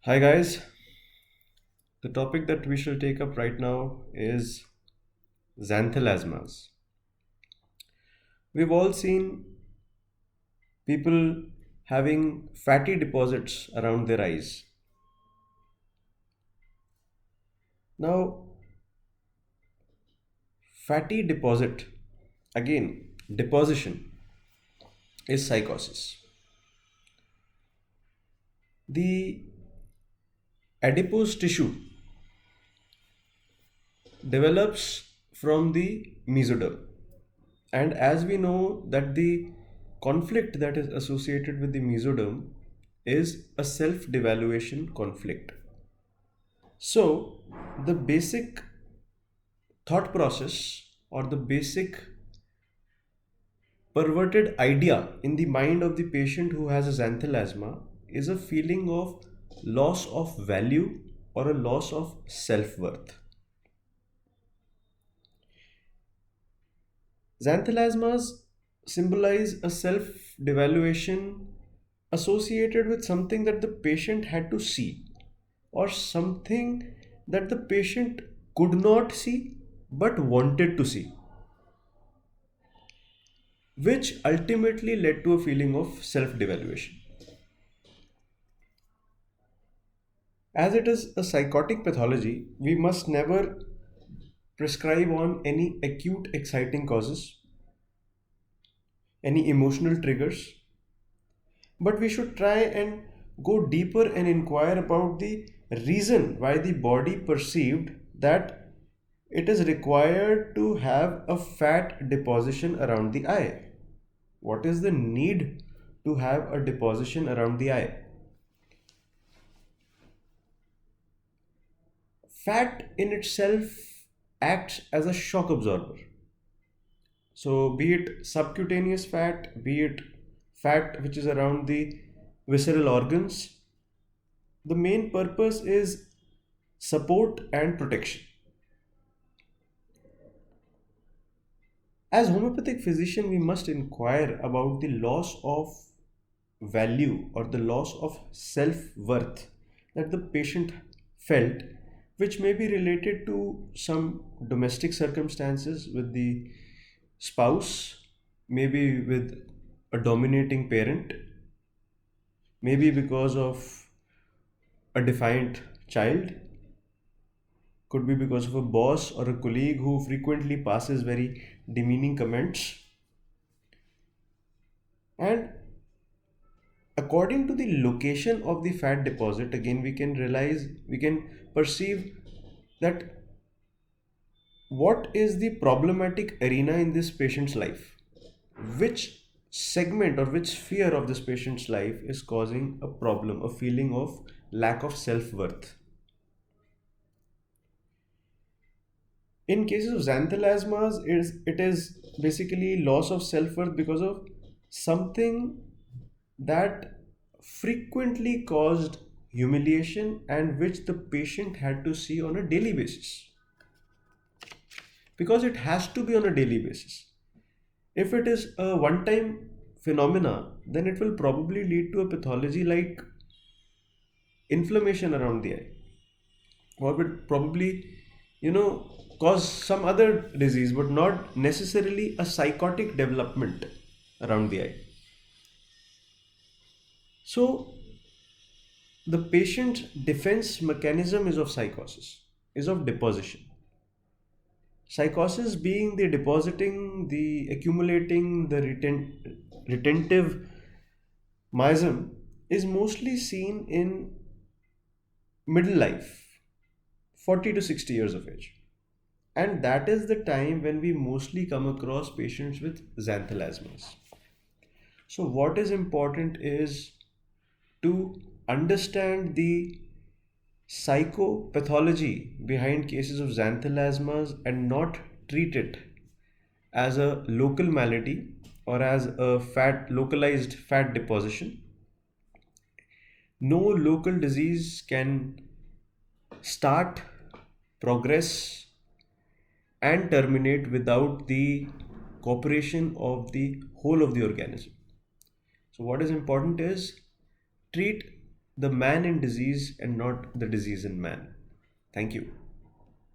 Hi, guys. The topic that we shall take up right now is xanthelasmas. We've all seen people having fatty deposits around their eyes. Now, fatty deposit, again, deposition is psychosis. The adipose tissue develops from the mesoderm. And as we know that the conflict that is associated with the mesoderm is a self-devaluation conflict. So the basic thought process or the basic perverted idea in the mind of the patient who has a xanthelasma is a feeling of loss of value or a loss of self-worth. Xanthelasmas symbolize a self devaluation associated with something that the patient had to see or something that the patient could not see but wanted to see, which ultimately led to a feeling of self devaluation. As it is a psychotic pathology, we must never prescribe on any acute exciting causes, any emotional triggers, but we should try and go deeper and inquire about the reason why the body perceived that it is required to have a fat deposition around the eye. What is the need to have a deposition around the eye? Fat in itself acts as a shock absorber. So, be it subcutaneous fat, be it fat which is around the visceral organs, the main purpose is support and protection. As homeopathic physician, we must inquire about the loss of value or the loss of self-worth that the patient felt, which may be related to some domestic circumstances with the spouse, maybe with a dominating parent, maybe because of a defiant child, could be because of a boss or a colleague who frequently passes very demeaning comments. And according to the location of the fat deposit, again we can perceive that what is the problematic arena in this patient's life, which segment or which sphere of this patient's life is causing a problem, a feeling of lack of self-worth. In cases of xanthelasmas, it is basically loss of self-worth because of something that frequently caused humiliation and which the patient had to see on a daily basis, because it has to be on a daily basis. If it is a one time phenomena, then it will probably lead to a pathology like inflammation around the eye, or will probably, cause some other disease, but not necessarily a psychotic development around the eye. So the patient's defense mechanism is of psychosis, is of deposition. Psychosis being the depositing, the accumulating, the retentive miasm is mostly seen in middle life, 40 to 60 years of age. And that is the time when we mostly come across patients with xanthelasmas. So, what is important is to understand the psychopathology behind cases of xanthelasmas and not treat it as a local malady or as a fat localized fat deposition. No local disease can start, progress, and terminate without the cooperation of the whole of the organism. So, what is important is treat the man in disease and not the disease in man. Thank you.